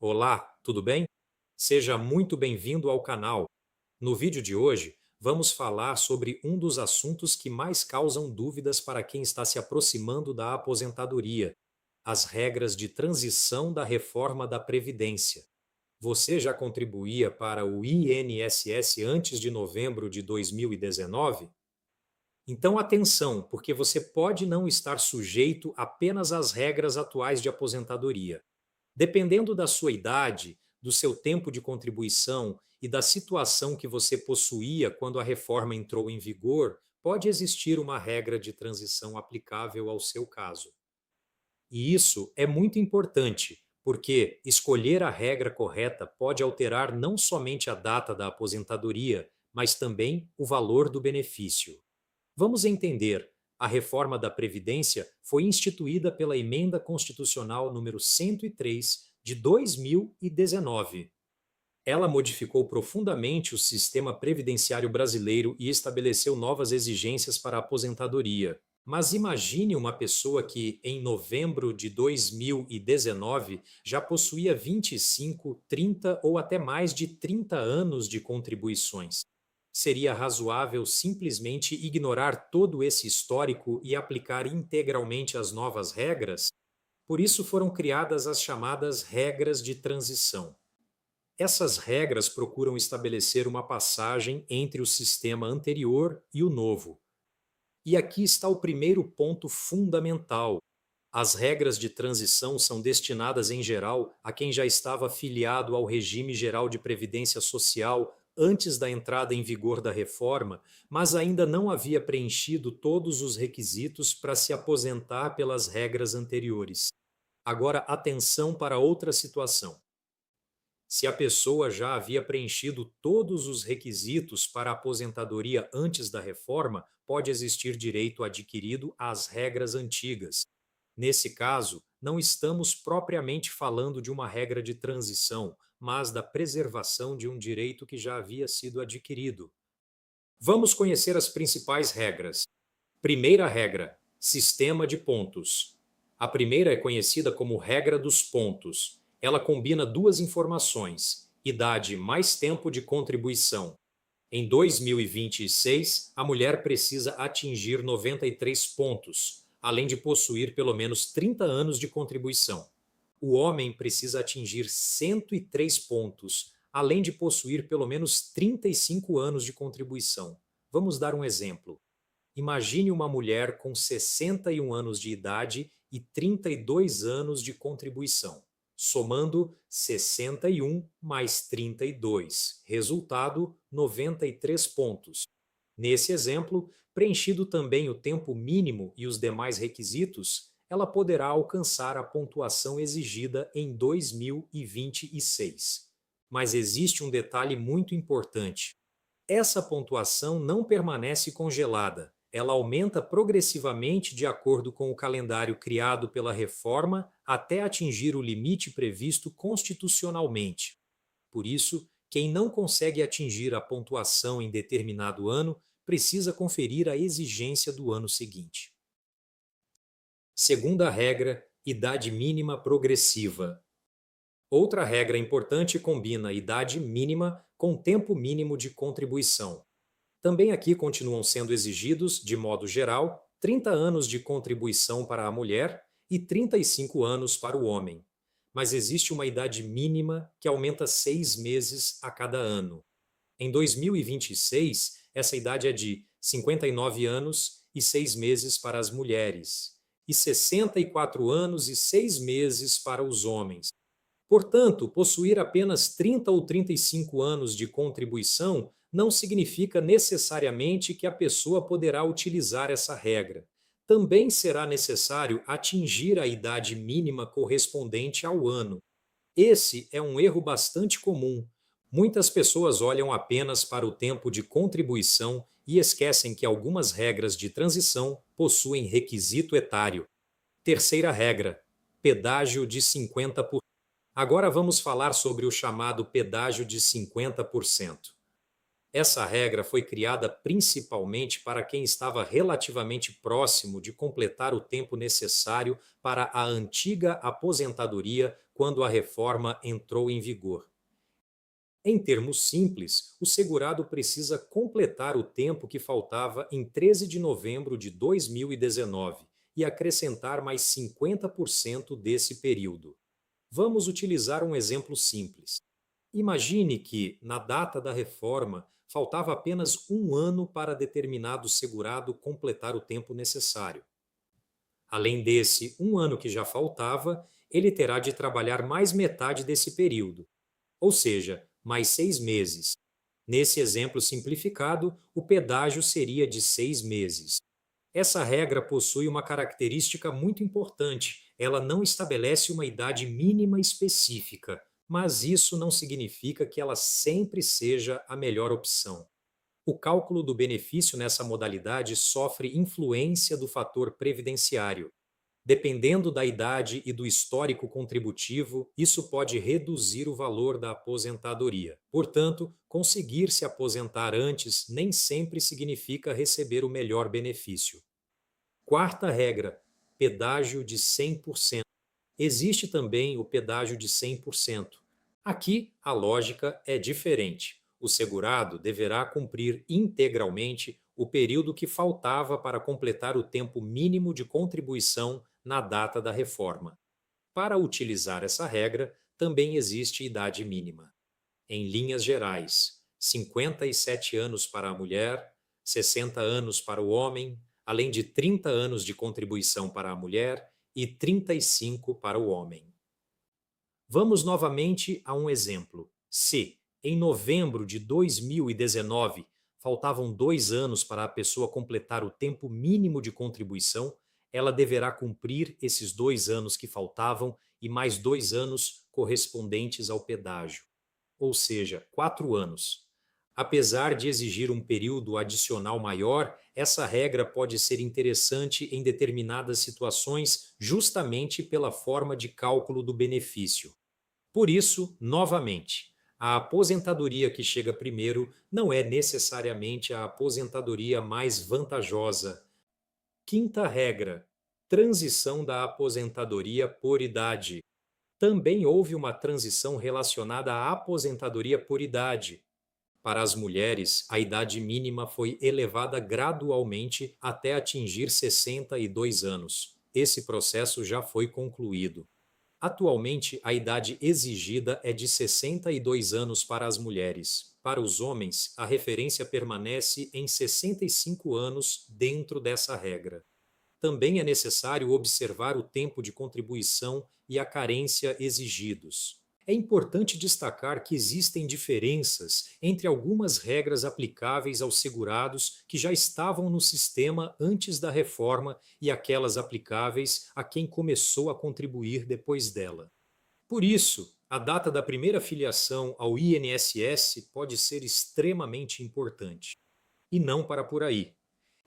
Olá, tudo bem? Seja muito bem-vindo ao canal. No vídeo de hoje, vamos falar sobre um dos assuntos que mais causam dúvidas para quem está se aproximando da aposentadoria: as regras de transição da reforma da Previdência. Você já contribuía para o INSS antes de novembro de 2019? Então, atenção, porque você pode não estar sujeito apenas às regras atuais de aposentadoria. Dependendo da sua idade, do seu tempo de contribuição e da situação que você possuía quando a reforma entrou em vigor, pode existir uma regra de transição aplicável ao seu caso. E isso é muito importante, porque escolher a regra correta pode alterar não somente a data da aposentadoria, mas também o valor do benefício. Vamos entender. A reforma da Previdência foi instituída pela Emenda Constitucional número 103 de 2019. Ela modificou profundamente o sistema previdenciário brasileiro e estabeleceu novas exigências para a aposentadoria. Mas imagine uma pessoa que, em novembro de 2019, já possuía 25, 30 ou até mais de 30 anos de contribuições. Seria razoável simplesmente ignorar todo esse histórico e aplicar integralmente as novas regras? Por isso foram criadas as chamadas regras de transição. Essas regras procuram estabelecer uma passagem entre o sistema anterior e o novo. E aqui está o primeiro ponto fundamental. As regras de transição são destinadas, em geral, a quem já estava afiliado ao regime geral de previdência social antes da entrada em vigor da reforma, mas ainda não havia preenchido todos os requisitos para se aposentar pelas regras anteriores. Agora, atenção para outra situação. Se a pessoa já havia preenchido todos os requisitos para a aposentadoria antes da reforma, pode existir direito adquirido às regras antigas. Nesse caso, não estamos propriamente falando de uma regra de transição, mas da preservação de um direito que já havia sido adquirido. Vamos conhecer as principais regras. Primeira regra: sistema de pontos. A primeira é conhecida como regra dos pontos. Ela combina duas informações: idade mais tempo de contribuição. Em 2026, a mulher precisa atingir 93 pontos, além de possuir pelo menos 30 anos de contribuição. O homem precisa atingir 103 pontos, além de possuir pelo menos 35 anos de contribuição. Vamos dar um exemplo. Imagine uma mulher com 61 anos de idade e 32 anos de contribuição, somando 61 mais 32, resultado 93 pontos. Nesse exemplo, preenchido também o tempo mínimo e os demais requisitos, ela poderá alcançar a pontuação exigida em 2026. Mas existe um detalhe muito importante. Essa pontuação não permanece congelada. Ela aumenta progressivamente de acordo com o calendário criado pela reforma até atingir o limite previsto constitucionalmente. Por isso, quem não consegue atingir a pontuação em determinado ano precisa conferir a exigência do ano seguinte. Segunda regra: idade mínima progressiva. Outra regra importante combina a idade mínima com tempo mínimo de contribuição. Também aqui continuam sendo exigidos, de modo geral, 30 anos de contribuição para a mulher e 35 anos para o homem. Mas existe uma idade mínima que aumenta 6 meses a cada ano. Em 2026, essa idade é de 59 anos e 6 meses para as mulheres, e 64 anos e 6 meses para os homens. Portanto, possuir apenas 30 ou 35 anos de contribuição não significa necessariamente que a pessoa poderá utilizar essa regra. Também será necessário atingir a idade mínima correspondente ao ano. Esse é um erro bastante comum. Muitas pessoas olham apenas para o tempo de contribuição e esquecem que algumas regras de transição possuem requisito etário. Terceira regra: pedágio de 50%. Agora vamos falar sobre o chamado pedágio de 50%. Essa regra foi criada principalmente para quem estava relativamente próximo de completar o tempo necessário para a antiga aposentadoria quando a reforma entrou em vigor. Em termos simples, o segurado precisa completar o tempo que faltava em 13 de novembro de 2019 e acrescentar mais 50% desse período. Vamos utilizar um exemplo simples. Imagine que, na data da reforma, faltava apenas um ano para determinado segurado completar o tempo necessário. Além desse um ano que já faltava, ele terá de trabalhar mais metade desse período, ou seja, mais 6 meses. Nesse exemplo simplificado, o pedágio seria de 6 meses. Essa regra possui uma característica muito importante. Ela não estabelece uma idade mínima específica, mas isso não significa que ela sempre seja a melhor opção. O cálculo do benefício nessa modalidade sofre influência do fator previdenciário. Dependendo da idade e do histórico contributivo, isso pode reduzir o valor da aposentadoria. Portanto, conseguir se aposentar antes nem sempre significa receber o melhor benefício. Quarta regra: pedágio de 100%. Existe também o pedágio de 100%. Aqui, a lógica é diferente. O segurado deverá cumprir integralmente o período que faltava para completar o tempo mínimo de contribuição na data da reforma. Para utilizar essa regra, também existe idade mínima. Em linhas gerais, 57 anos para a mulher, 60 anos para o homem, além de 30 anos de contribuição para a mulher e 35 para o homem. Vamos novamente a um exemplo. Se, em novembro de 2019, faltavam 2 anos para a pessoa completar o tempo mínimo de contribuição, ela deverá cumprir esses 2 anos que faltavam e mais 2 anos correspondentes ao pedágio, ou seja, 4 anos. Apesar de exigir um período adicional maior, essa regra pode ser interessante em determinadas situações justamente pela forma de cálculo do benefício. Por isso, novamente, a aposentadoria que chega primeiro não é necessariamente a aposentadoria mais vantajosa. Quinta regra: transição da aposentadoria por idade. Também houve uma transição relacionada à aposentadoria por idade. Para as mulheres, a idade mínima foi elevada gradualmente até atingir 62 anos. Esse processo já foi concluído. Atualmente, a idade exigida é de 62 anos para as mulheres. Para os homens, a referência permanece em 65 anos dentro dessa regra. Também é necessário observar o tempo de contribuição e a carência exigidos. É importante destacar que existem diferenças entre algumas regras aplicáveis aos segurados que já estavam no sistema antes da reforma e aquelas aplicáveis a quem começou a contribuir depois dela. Por isso, a data da primeira filiação ao INSS pode ser extremamente importante. E não para por aí.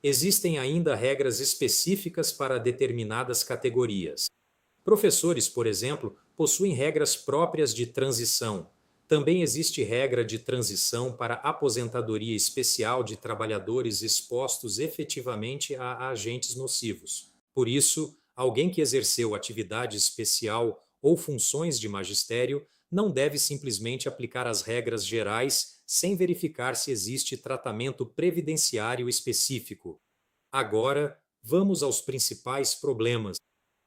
Existem ainda regras específicas para determinadas categorias. Professores, por exemplo, possuem regras próprias de transição. Também existe regra de transição para aposentadoria especial de trabalhadores expostos efetivamente a agentes nocivos. Por isso, alguém que exerceu atividade especial ou funções de magistério não deve simplesmente aplicar as regras gerais sem verificar se existe tratamento previdenciário específico. Agora, vamos aos principais problemas.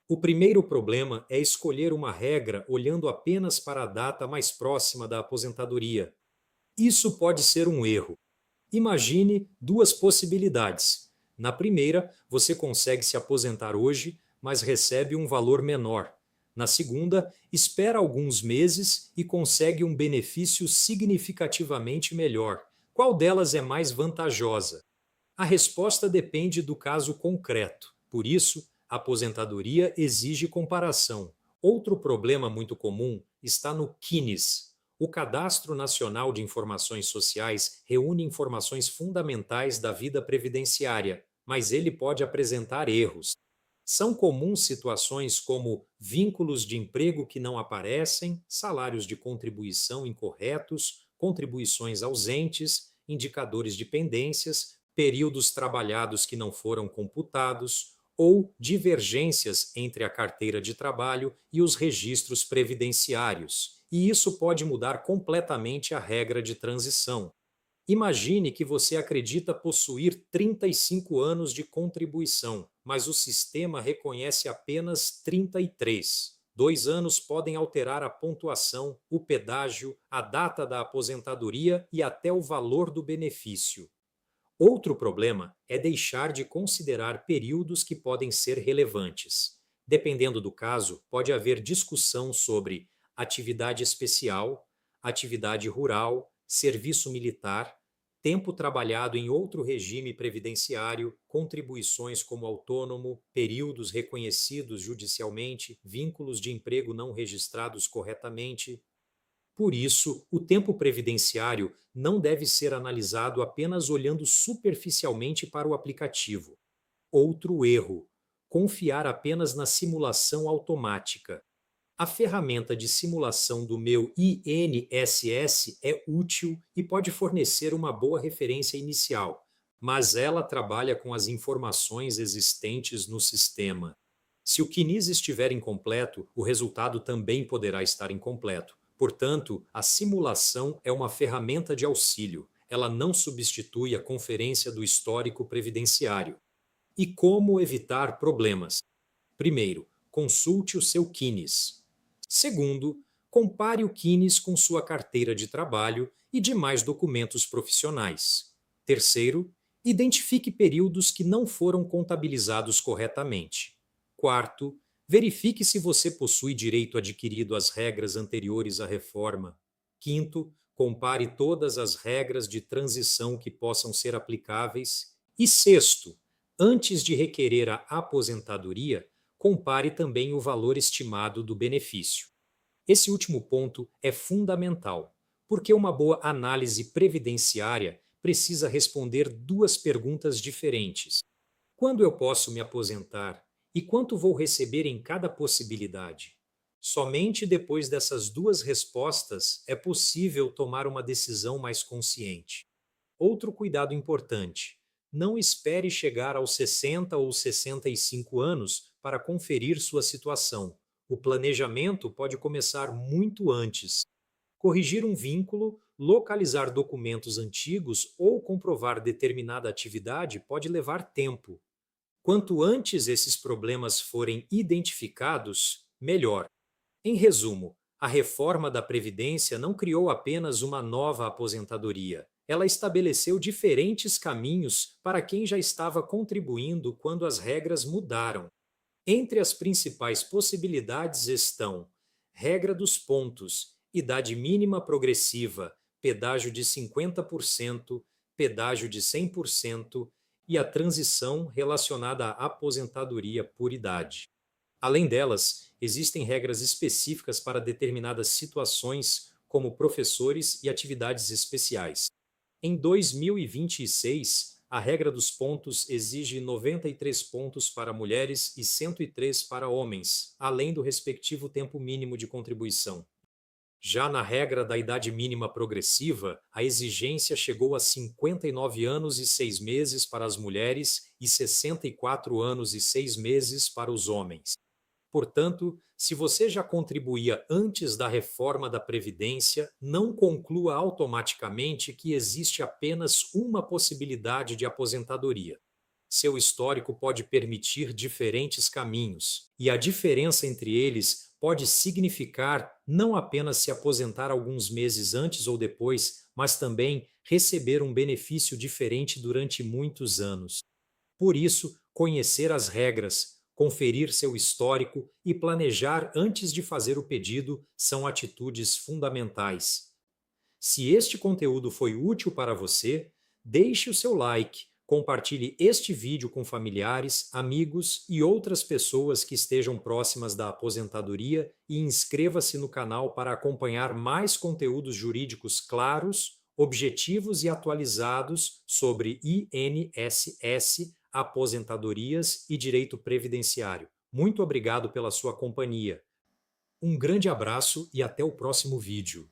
O primeiro problema é escolher uma regra olhando apenas para a data mais próxima da aposentadoria. Isso pode ser um erro. Imagine duas possibilidades. Na primeira, você consegue se aposentar hoje, mas recebe um valor menor. Na segunda, espera alguns meses e consegue um benefício significativamente melhor. Qual delas é mais vantajosa? A resposta depende do caso concreto. Por isso, a aposentadoria exige comparação. Outro problema muito comum está no CINES. O Cadastro Nacional de Informações Sociais reúne informações fundamentais da vida previdenciária, mas ele pode apresentar erros. São comuns situações como vínculos de emprego que não aparecem, salários de contribuição incorretos, contribuições ausentes indicadores de pendências, períodos trabalhados que não foram computados ou divergências entre a carteira de trabalho e os registros previdenciários. E isso pode mudar completamente a regra de transição. Imagine que você acredita possuir 35 anos de contribuição, mas o sistema reconhece apenas 33. 2 anos podem alterar a pontuação, o pedágio, a data da aposentadoria e até o valor do benefício. Outro problema é deixar de considerar períodos que podem ser relevantes. Dependendo do caso, pode haver discussão sobre atividade especial, atividade rural, serviço militar, tempo trabalhado em outro regime previdenciário, contribuições como autônomo, períodos reconhecidos judicialmente, vínculos de emprego não registrados corretamente. Por isso, o tempo previdenciário não deve ser analisado apenas olhando superficialmente para o aplicativo. Outro erro: confiar apenas na simulação automática. A ferramenta de simulação do meu INSS é útil e pode fornecer uma boa referência inicial, mas ela trabalha com as informações existentes no sistema. Se o CNIS estiver incompleto, o resultado também poderá estar incompleto. Portanto, a simulação é uma ferramenta de auxílio. Ela não substitui a conferência do histórico previdenciário. E como evitar problemas? Primeiro, consulte o seu CNIS. Segundo, compare o CNIS com sua carteira de trabalho e demais documentos profissionais. Terceiro, identifique períodos que não foram contabilizados corretamente. Quarto, verifique se você possui direito adquirido às regras anteriores à reforma. Quinto, compare todas as regras de transição que possam ser aplicáveis. E sexto, antes de requerer a aposentadoria, compare também o valor estimado do benefício. Esse último ponto é fundamental, porque uma boa análise previdenciária precisa responder duas perguntas diferentes. Quando eu posso me aposentar? E quanto vou receber em cada possibilidade? Somente depois dessas duas respostas é possível tomar uma decisão mais consciente. Outro cuidado importante: não espere chegar aos 60 ou 65 anos para conferir sua situação. O planejamento pode começar muito antes. Corrigir um vínculo, localizar documentos antigos ou comprovar determinada atividade pode levar tempo. Quanto antes esses problemas forem identificados, melhor. Em resumo, a reforma da Previdência não criou apenas uma nova aposentadoria. Ela estabeleceu diferentes caminhos para quem já estava contribuindo quando as regras mudaram. Entre as principais possibilidades estão regra dos pontos, idade mínima progressiva, pedágio de 50%, pedágio de 100% e a transição relacionada à aposentadoria por idade. Além delas, existem regras específicas para determinadas situações, como professores e atividades especiais. Em 2026, a regra dos pontos exige 93 pontos para mulheres e 103 para homens, além do respectivo tempo mínimo de contribuição. Já na regra da idade mínima progressiva, a exigência chegou a 59 anos e 6 meses para as mulheres e 64 anos e 6 meses para os homens. Portanto, se você já contribuía antes da reforma da Previdência, não conclua automaticamente que existe apenas uma possibilidade de aposentadoria. Seu histórico pode permitir diferentes caminhos, e a diferença entre eles pode significar não apenas se aposentar alguns meses antes ou depois, mas também receber um benefício diferente durante muitos anos. Por isso, conhecer as regras, conferir seu histórico e planejar antes de fazer o pedido são atitudes fundamentais. Se este conteúdo foi útil para você, deixe o seu like, compartilhe este vídeo com familiares, amigos e outras pessoas que estejam próximas da aposentadoria e inscreva-se no canal para acompanhar mais conteúdos jurídicos claros, objetivos e atualizados sobre INSS, aposentadorias e direito previdenciário. Muito obrigado pela sua companhia. Um grande abraço e até o próximo vídeo.